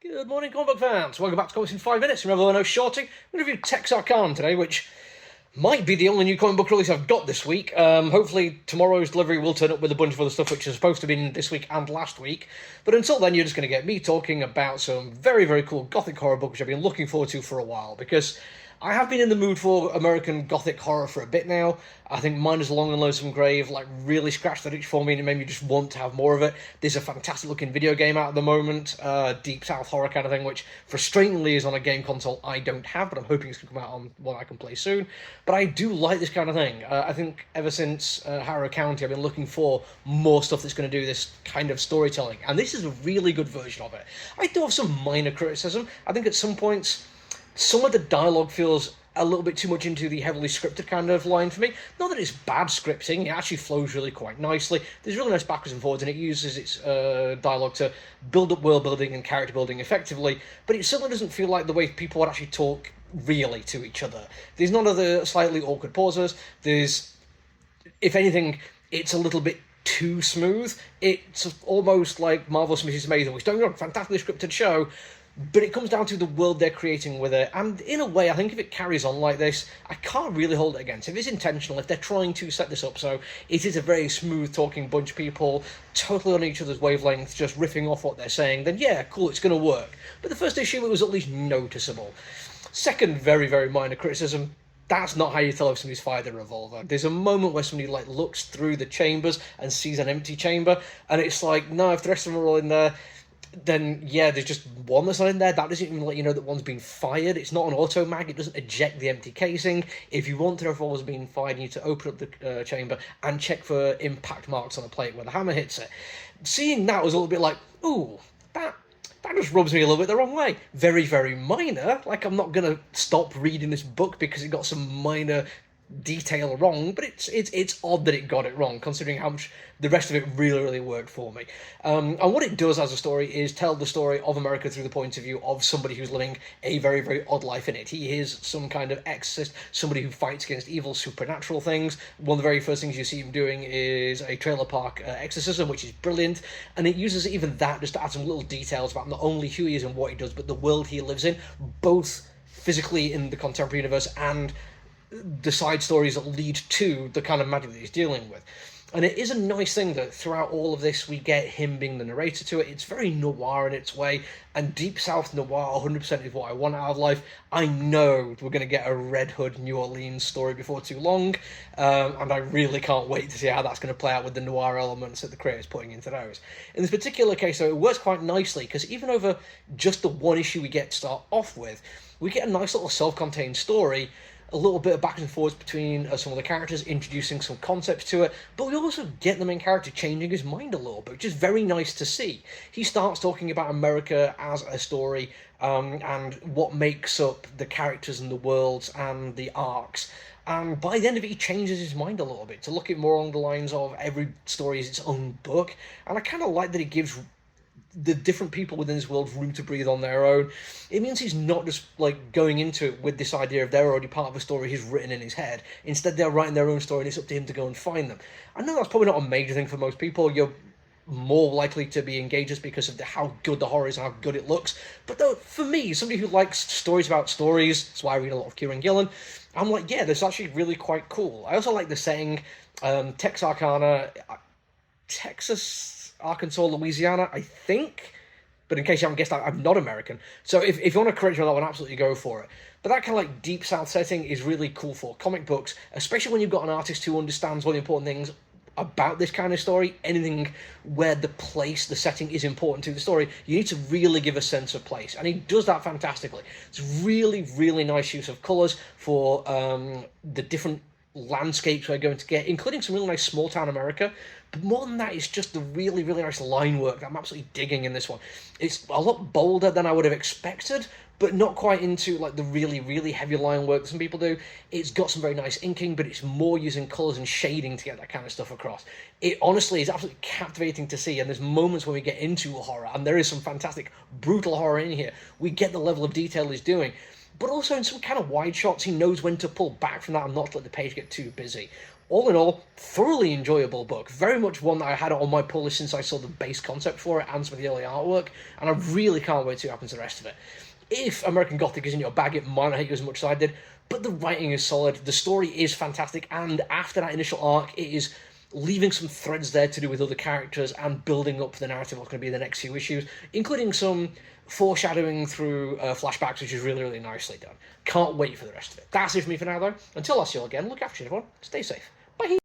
Good morning, comic book fans. Welcome back to Comics in 5 Minutes. Remember, no shorting. I'm going to review TexArcanum today, which might be the only new comic book release I've got this week. Hopefully tomorrow's delivery will turn up with a bunch of other stuff which is supposed to be in this week and last week. But until then, you're just going to get me talking about some very, very cool gothic horror book which I've been looking forward to for a while, because I have been in the mood for American gothic horror for a bit now. I think Miners Long and Lonesome Grave really scratched that itch for me, and it made me just want to have more of it. There's a fantastic looking video game out at the moment, Deep South horror kind of thing, which frustratingly is on a game console I don't have, but I'm hoping it's going to come out on one I can play soon. But I do like this kind of thing. I think ever since Harrow County, I've been looking for more stuff that's going to do this kind of storytelling, and this is a really good version of it. I do have some minor criticism. I think at some points some of the dialogue feels a little bit too much into the heavily scripted kind of line for me. Not that it's bad scripting, it actually flows really quite nicely. There's really nice backwards and forwards, and it uses its dialogue to build up world building and character building effectively, but it certainly doesn't feel like the way people would actually talk really to each other. There's none of the slightly awkward pauses. There's, if anything, it's a little bit too smooth. It's almost like Marvel's Mrs. Maisel, which don't get a fantastically scripted show, but it comes down to the world they're creating with it, and in a way, I think if it carries on like this, I can't really hold it against. If it's intentional, if they're trying to set this up so it is a very smooth-talking bunch of people, totally on each other's wavelengths, just riffing off what they're saying, then yeah, cool, it's going to work. But the first issue, it was at least noticeable. Second very, very minor criticism, that's not how you tell if somebody's fired a revolver. There's a moment where somebody looks through the chambers and sees an empty chamber, and it's like, no, if the rest of them are all in there, then yeah, there's just one that's not in there. That doesn't even let you know that one's been fired. It's not an auto mag. It doesn't eject the empty casing. If you want to know if one's been fired, you need to open up the chamber and check for impact marks on the plate where the hammer hits it. Seeing that was a little bit like, ooh, that just rubs me a little bit the wrong way. Very, very minor. Like, I'm not going to stop reading this book because it got some minor detail wrong, but it's odd that it got it wrong, considering how much the rest of it really worked for me. And what it does as a story is tell the story of America through the point of view of somebody who's living a very odd life in it. He is some kind of exorcist, somebody who fights against evil supernatural things. One of the very first things you see him doing is a trailer park exorcism, which is brilliant, and it uses even that just to add some little details about not only who he is and what he does, but the world he lives in, both physically in the contemporary universe and the side stories that lead to the kind of magic that he's dealing with. And it is a nice thing that throughout all of this we get him being the narrator to it. It's very noir in its way, and Deep South noir 100% is what I want out of life. I know we're going to get a Red Hood New Orleans story before too long, and I really can't wait to see how that's going to play out with the noir elements that the creator's putting into those. In this particular case, though, it works quite nicely, because even over just the one issue we get to start off with, we get a nice little self-contained story, a little bit of back and forth between some of the characters, introducing some concepts to it, but we also get the main character changing his mind a little bit, which is very nice to see. He starts talking about America as a story, and what makes up the characters and the worlds and the arcs. And by the end of it, he changes his mind a little bit to look at more along the lines of every story is its own book. And I kind of like that it gives the different people within this world room to breathe on their own. It means he's not just going into it with this idea of they're already part of a story he's written in his head. Instead, they're writing their own story, and it's up to him to go and find them. I know that's probably not a major thing for most people. You're more likely to be engaged just because of how good the horror is and how good it looks. But though, for me, somebody who likes stories about stories, that's why I read a lot of Kieran Gillen, I'm like, yeah, this is actually really quite cool. I also like the setting, Texarkana, Texas, Arkansas, Louisiana, I think. But in case you haven't guessed, I'm not American. So if you want to correct me on that one, absolutely go for it. But that kind of Deep South setting is really cool for comic books, especially when you've got an artist who understands all the important things about this kind of story. Anything where the place, the setting is important to the story, you need to really give a sense of place. And he does that fantastically. It's really nice use of colours for the different landscapes we're going to get, including some really nice small town America. But more than that, it's just the really nice line work that I'm absolutely digging in this one. It's a lot bolder than I would have expected, but not quite into the really heavy line work that some people do. It's got some very nice inking, but it's more using colours and shading to get that kind of stuff across. It honestly is absolutely captivating to see, and there's moments when we get into horror, and there is some fantastic brutal horror in here. We get the level of detail he's doing, but also in some kind of wide shots, he knows when to pull back from that and not to let the page get too busy. all in all, thoroughly enjoyable book. Very much one that I had on my pull list since I saw the base concept for it and some of the early artwork, and I really can't wait to see what happens to the rest of it. If American Gothic is in your bag, it might not hit you as much as I did, but the writing is solid, the story is fantastic, and after that initial arc, it is leaving some threads there to do with other characters and building up the narrative what's going to be the next few issues, including some foreshadowing through flashbacks, which is really, really nicely done. Can't wait for the rest of it. That's it for me for now, though. Until I see you all again, look after you, everyone. Stay safe. Bye.